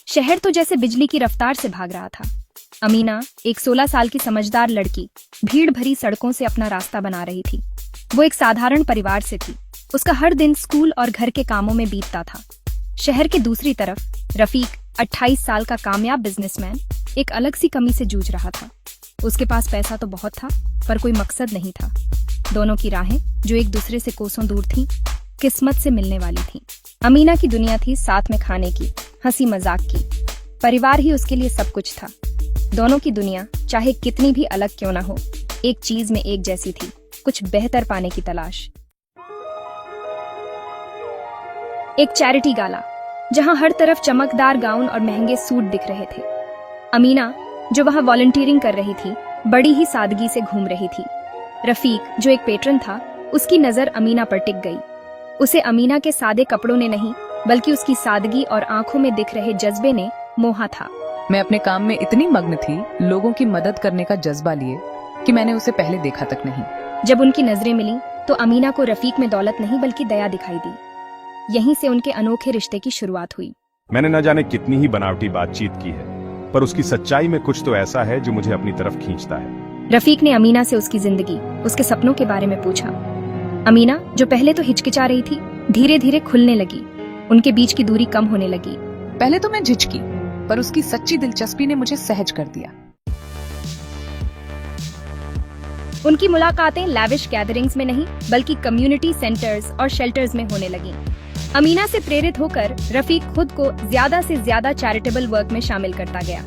शहर तो जैसे बिजली की रफ्तार से भाग रहा था। अमीना, एक 16 साल की समझदार लड़की, भीड़ भरी सड़कों से अपना रास्ता बना रही थी। वो एक साधारण परिवार से थी। उसका हर दिन स्कूल और घर के कामों में बीतता था। शहर के दूसरी तरफ रफीक, 28 साल का कामयाब बिजनेसमैन, एक अलग सी कमी से जूझ रहा था। उसके पास पैसा तो बहुत था, पर कोई मकसद नहीं था। दोनों की राहें, जो एक दूसरे से कोसों दूर थीं, किस्मत से मिलने वाली थीं। अमीना की दुनिया थी साथ में खाने की, हंसी मजाक की। परिवार ही उसके लिए सब कुछ था। दोनों की दुनिया, चाहे कितनी भी अलग क्यों ना हो, एक चीज में एक जैसी थी, कुछ बेहतर पाने की तलाश। एक चैरिटी गाला, जहां हर तरफ चमकदार गाउन और महंगे सूट दिख रहे थे। अमीना, जो वहां वॉलंटियरिंग कर रही थी, बड़ी ही सादगी से घूम रही थी। रफीक, जो एक पेट्रन था, उसकी नजर अमीना पर टिक गई। उसे अमीना के सादे कपड़ों ने नहीं, बल्कि उसकी सादगी और आंखों में दिख रहे जज्बे ने मोहा था। मैं अपने काम में इतनी मग्न थी, लोगों की मदद करने का जज्बा लिए, कि मैंने उसे पहले देखा तक नहीं। जब उनकी नजरें मिली तो अमीना को रफीक में दौलत नहीं बल्कि दया दिखाई दी। यहीं से उनके अनोखे रिश्ते की शुरुआत हुई। मैंने न जाने कितनी ही बनावटी बातचीत की है, पर उसकी सच्चाई में कुछ तो ऐसा है जो मुझे अपनी तरफ खींचता है। रफीक ने अमीना से उसकी जिंदगी, उसके सपनों के बारे में पूछा। अमीना, जो पहले तो हिचकिचा रही थी, धीरे धीरे खुलने लगी। उनके बीच की दूरी कम होने लगी। पहले तो मैं झिझकी, पर उसकी सच्ची दिलचस्पी ने मुझे सहज कर दिया। उनकी मुलाकातें लैविश गैदरिंग्स में नहीं, बल्कि कम्युनिटी सेंटर्स और शेल्टर्स में होने लगी। अमीना से प्रेरित होकर रफीक खुद को ज्यादा से ज्यादा चैरिटेबल वर्क में शामिल करता गया।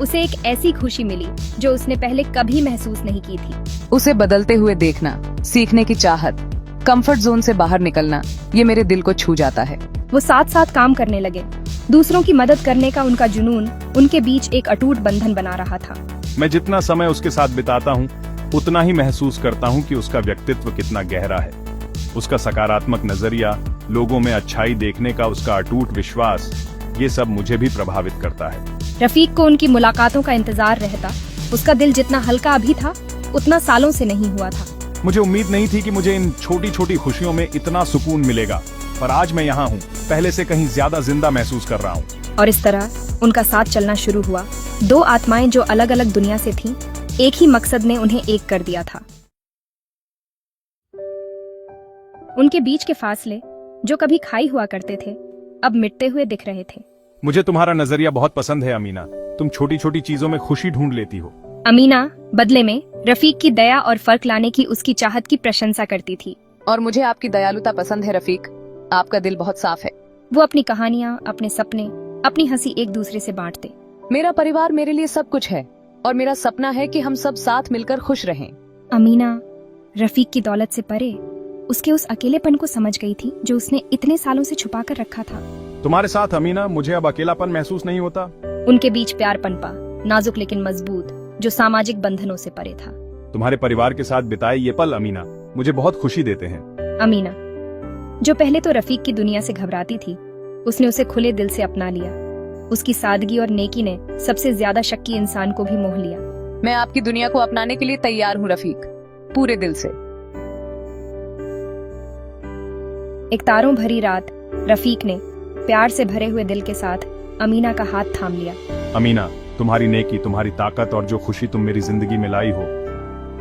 उसे एक ऐसी खुशी मिली जो उसने पहले कभी महसूस नहीं की थी। उसे बदलते हुए देखना, सीखने की चाहत, कंफर्ट जोन से बाहर निकलना, ये मेरे दिल को छू जाता है। वो साथ साथ काम करने लगे। दूसरों की मदद करने का उनका जुनून उनके बीच एक अटूट बंधन बना रहा था। मैं जितना समय उसके साथ बिताता हूँ, उतना ही महसूस करता हूँ कि उसका व्यक्तित्व कितना गहरा है। उसका सकारात्मक नजरिया, लोगों में अच्छाई देखने का उसका अटूट विश्वास, ये सब मुझे भी प्रभावित करता है। रफीक को उनकी मुलाकातों का इंतजार रहता। उसका दिल जितना हल्का अभी था, उतना सालों से नहीं हुआ था। मुझे उम्मीद नहीं थी कि मुझे इन छोटी छोटी खुशियों में इतना सुकून मिलेगा, पर आज मैं यहाँ हूँ, पहले से कहीं ज्यादा जिंदा महसूस कर रहा हूँ। और इस तरह उनका साथ चलना शुरू हुआ। दो आत्माएं जो अलग अलग दुनिया से थीं, एक ही मकसद ने उन्हें एक कर दिया था। उनके बीच के फासले, जो कभी खाई हुआ करते थे, अब मिटते हुए दिख रहे थे। मुझे तुम्हारा नजरिया बहुत पसंद है अमीना। तुम छोटी छोटी चीजों में खुशी ढूंढ लेती हो। अमीना बदले में रफीक की दया और फर्क लाने की उसकी चाहत की प्रशंसा करती थी। और मुझे आपकी दयालुता पसंद है रफीक, आपका दिल बहुत साफ है। वो अपनी कहानियाँ, अपने सपने, अपनी हंसी एक दूसरे से बांटते। मेरा परिवार मेरे लिए सब कुछ है, और मेरा सपना है कि हम सब साथ मिलकर खुश रहें। अमीना रफीक की दौलत से परे उसके उस अकेलेपन को समझ गई थी जो उसने इतने सालों से छुपा कर रखा था। तुम्हारे साथ अमीना, मुझे अब अकेलापन महसूस नहीं होता। उनके बीच प्यार पनपा, नाजुक लेकिन मजबूत, जो सामाजिक बंधनों से परे था। तुम्हारे परिवार के साथ बिताए ये पल अमीना, मुझे बहुत खुशी देते हैं। अमीना, जो पहले तो रफीक की दुनिया से घबराती थी, उसने उसे खुले दिल से अपना लिया। उसकी सादगी और नेकी ने सबसे ज्यादा शक्की इंसान को भी मोह लिया। मैं आपकी दुनिया को अपनाने के लिए तैयार हूँ रफीक, पूरे दिल से। एक तारों भरी रात, रफीक ने प्यार से भरे हुए दिल के साथ अमीना का हाथ थाम लिया। अमीना, तुम्हारी नेकी, तुम्हारी ताकत और जो खुशी तुम मेरी जिंदगी में लाई हो,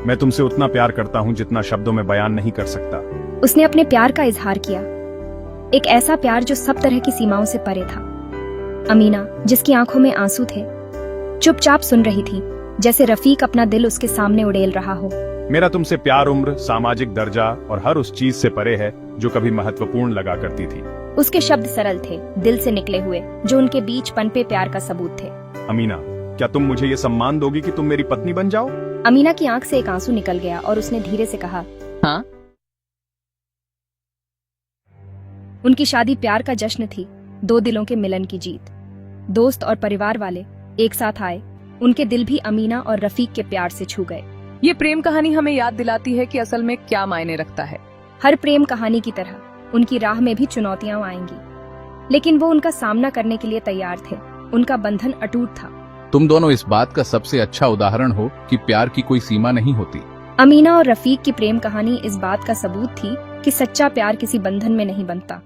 मैं तुमसे उतना प्यार करता हूँ जितना शब्दों में बयान नहीं कर सकता। उसने अपने प्यार का इजहार किया, एक ऐसा प्यार जो सब तरह की सीमाओं से परे था। अमीना, जिसकी आंखों में आंसू थे, चुपचाप सुन रही थी, जैसे रफीक अपना दिल उसके सामने उड़ेल रहा हो। मेरा तुमसे प्यार उम्र, सामाजिक दर्जा और हर उस चीज से परे है जो कभी महत्वपूर्ण लगा करती थी। उसके शब्द सरल थे, दिल से निकले हुए, जो उनके बीच पनपे प्यार का सबूत थे। अमीना, क्या तुम मुझे ये सम्मान दोगी कि तुम मेरी पत्नी बन जाओ? अमीना की आंख से एक आंसू निकल गया और उसने धीरे से कहा, हाँ। उनकी शादी प्यार का जश्न थी, दो दिलों के मिलन की जीत। दोस्त और परिवार वाले एक साथ आए। उनके दिल भी अमीना और रफीक के प्यार से छू गए। ये प्रेम कहानी हमें याद दिलाती है कि असल में क्या मायने रखता है। हर प्रेम कहानी की तरह उनकी राह में भी चुनौतियां आएंगी, लेकिन वो उनका सामना करने के लिए तैयार थे। उनका बंधन अटूट था। तुम दोनों इस बात का सबसे अच्छा उदाहरण हो कि प्यार की कोई सीमा नहीं होती। अमीना और रफीक की प्रेम कहानी इस बात का सबूत थी कि सच्चा प्यार किसी बंधन में नहीं बनता।